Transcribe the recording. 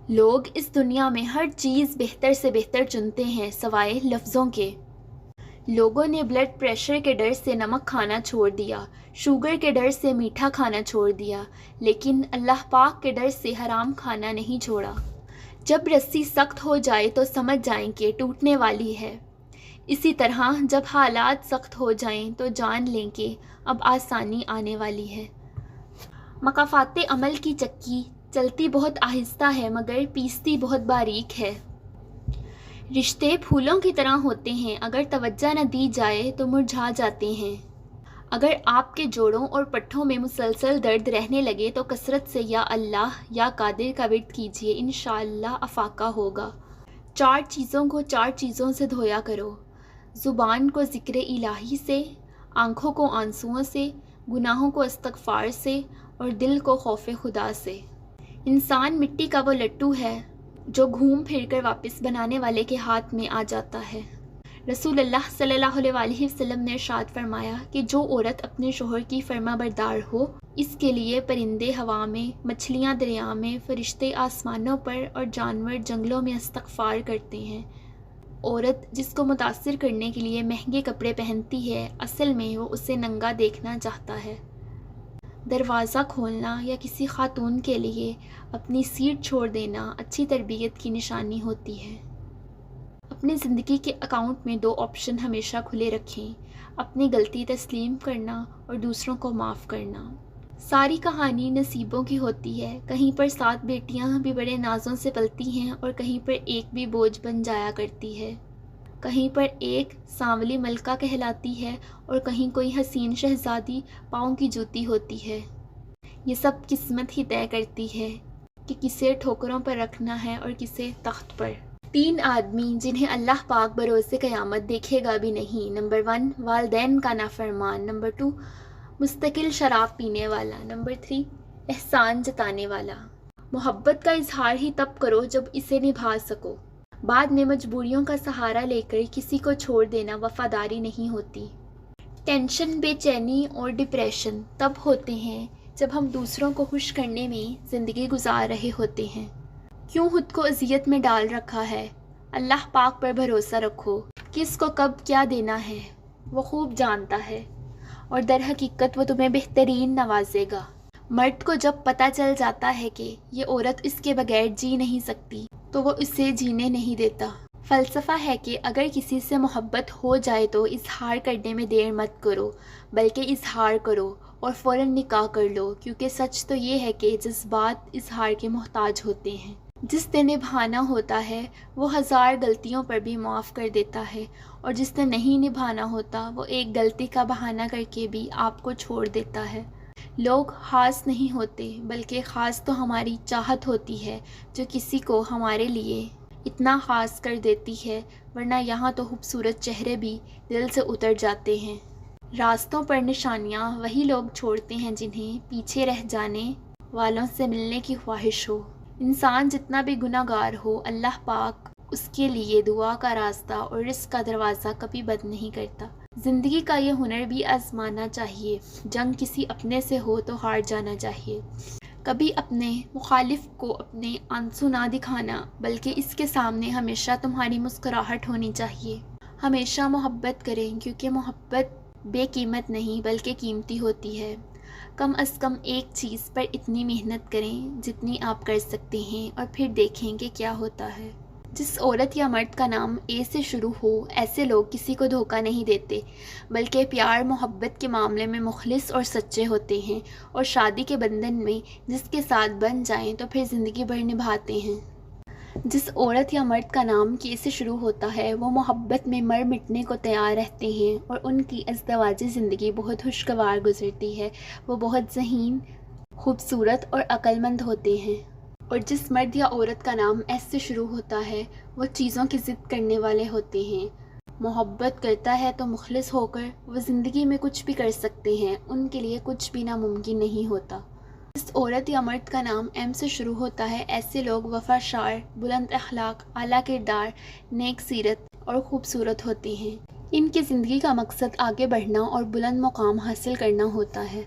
لوگ اس دنیا میں ہر چیز بہتر سے بہتر چنتے ہیں سوائے لفظوں کے۔ لوگوں نے بلڈ پریشر کے ڈر سے نمک کھانا چھوڑ دیا، شوگر کے ڈر سے میٹھا کھانا چھوڑ دیا، لیکن اللہ پاک کے ڈر سے حرام کھانا نہیں چھوڑا۔ جب رسی سخت ہو جائے تو سمجھ جائیں کہ ٹوٹنے والی ہے، اسی طرح جب حالات سخت ہو جائیں تو جان لیں کہ اب آسانی آنے والی ہے۔ مقافات عمل کی چکی چلتی بہت آہستہ ہے مگر پیستی بہت باریک ہے۔ رشتے پھولوں کی طرح ہوتے ہیں، اگر توجہ نہ دی جائے تو مرجھا جاتے ہیں۔ اگر آپ کے جوڑوں اور پٹھوں میں مسلسل درد رہنے لگے تو کثرت سے یا اللہ یا قادر کا ورد کیجیے، انشاءاللہ افاقہ ہوگا۔ 4 چیزوں کو 4 چیزوں سے دھویا کرو: زبان کو ذکر الہی سے، آنکھوں کو آنسوؤں سے، گناہوں کو استغفار سے، اور دل کو خوف خدا سے۔ انسان مٹی کا وہ لٹو ہے جو گھوم پھر کر واپس بنانے والے کے ہاتھ میں آ جاتا ہے۔ رسول اللہ صلی اللہ علیہ وسلم نے ارشاد فرمایا کہ جو عورت اپنے شوہر کی فرما بردار ہو، اس کے لیے پرندے ہوا میں، مچھلیاں دریا میں، فرشتے آسمانوں پر اور جانور جنگلوں میں استغفار کرتے ہیں۔ عورت جس کو متاثر کرنے کے لیے مہنگے کپڑے پہنتی ہے، اصل میں وہ اسے ننگا دیکھنا چاہتا ہے۔ دروازہ کھولنا یا کسی خاتون کے لیے اپنی سیٹ چھوڑ دینا اچھی تربیت کی نشانی ہوتی ہے۔ اپنی زندگی کے اکاؤنٹ میں 2 آپشن ہمیشہ کھلے رکھیں: اپنی غلطی تسلیم کرنا اور دوسروں کو معاف کرنا۔ ساری کہانی نصیبوں کی ہوتی ہے، کہیں پر 7 بیٹیاں بھی بڑے نازوں سے پلتی ہیں اور کہیں پر ایک بھی بوجھ بن جایا کرتی ہے۔ کہیں پر ایک سانولی ملکہ کہلاتی ہے اور کہیں کوئی حسین شہزادی پاؤں کی جوتی ہوتی ہے۔ یہ سب قسمت ہی طے کرتی ہے کہ کسے ٹھوکروں پر رکھنا ہے اور کسے تخت پر۔ 3 آدمی جنہیں اللہ پاک بروز قیامت دیکھے گا بھی نہیں: نمبر 1 والدین کا نافرمان، نمبر 2 مستقل شراب پینے والا، نمبر 3 احسان جتانے والا۔ محبت کا اظہار ہی تب کرو جب اسے نبھا سکو، بعد میں مجبوریوں کا سہارا لے کر کسی کو چھوڑ دینا وفاداری نہیں ہوتی۔ ٹینشن، بے چینی اور ڈپریشن تب ہوتے ہیں جب ہم دوسروں کو خوش کرنے میں زندگی گزار رہے ہوتے ہیں۔ کیوں خود کو اذیت میں ڈال رکھا ہے؟ اللہ پاک پر بھروسہ رکھو، کس کو کب کیا دینا ہے وہ خوب جانتا ہے، اور در حقیقت وہ تمہیں بہترین نوازے گا۔ مرد کو جب پتہ چل جاتا ہے کہ یہ عورت اس کے بغیر جی نہیں سکتی تو وہ اسے جینے نہیں دیتا۔ فلسفہ ہے کہ اگر کسی سے محبت ہو جائے تو اظہار کرنے میں دیر مت کرو، بلکہ اظہار کرو اور فوراً نکاح کر لو، کیونکہ سچ تو یہ ہے کہ جذبات اظہار کے محتاج ہوتے ہیں۔ جس نے نبھانا ہوتا ہے وہ 1000 غلطیوں پر بھی معاف کر دیتا ہے، اور جس نے نہیں نبھانا ہوتا وہ ایک غلطی کا بہانہ کر کے بھی آپ کو چھوڑ دیتا ہے۔ لوگ خاص نہیں ہوتے، بلکہ خاص تو ہماری چاہت ہوتی ہے جو کسی کو ہمارے لیے اتنا خاص کر دیتی ہے، ورنہ یہاں تو خوبصورت چہرے بھی دل سے اتر جاتے ہیں۔ راستوں پر نشانیاں وہی لوگ چھوڑتے ہیں جنہیں پیچھے رہ جانے والوں سے ملنے کی خواہش ہو۔ انسان جتنا بھی گناہ گار ہو، اللہ پاک اس کے لیے دعا کا راستہ اور رزق کا دروازہ کبھی بند نہیں کرتا۔ زندگی کا یہ ہنر بھی آزمانا چاہیے، جنگ کسی اپنے سے ہو تو ہار جانا چاہیے۔ کبھی اپنے مخالف کو اپنے آنسو نہ دکھانا، بلکہ اس کے سامنے ہمیشہ تمہاری مسکراہٹ ہونی چاہیے۔ ہمیشہ محبت کریں، کیونکہ محبت بے قیمت نہیں بلکہ قیمتی ہوتی ہے۔ کم از کم ایک چیز پر اتنی محنت کریں جتنی آپ کر سکتے ہیں، اور پھر دیکھیں کہ کیا ہوتا ہے۔ جس عورت یا مرد کا نام اے سے شروع ہو، ایسے لوگ کسی کو دھوکہ نہیں دیتے، بلکہ پیار محبت کے معاملے میں مخلص اور سچے ہوتے ہیں، اور شادی کے بندھن میں جس کے ساتھ بن جائیں تو پھر زندگی بھر نبھاتے ہیں۔ جس عورت یا مرد کا نام کے سے شروع ہوتا ہے وہ محبت میں مر مٹنے کو تیار رہتے ہیں، اور ان کی ازدواجی زندگی بہت خوشگوار گزرتی ہے۔ وہ بہت ذہین، خوبصورت اور عقل مند ہوتے ہیں۔ اور جس مرد یا عورت کا نام ایس سے شروع ہوتا ہے وہ چیزوں کی ضد کرنے والے ہوتے ہیں۔ محبت کرتا ہے تو مخلص ہو کر وہ زندگی میں کچھ بھی کر سکتے ہیں، ان کے لیے کچھ بھی ناممکن نہیں ہوتا۔ جس عورت یا مرد کا نام ایم سے شروع ہوتا ہے، ایسے لوگ وفا شعر، بلند اخلاق، اعلیٰ کردار، نیک سیرت اور خوبصورت ہوتے ہیں۔ ان کی زندگی کا مقصد آگے بڑھنا اور بلند مقام حاصل کرنا ہوتا ہے۔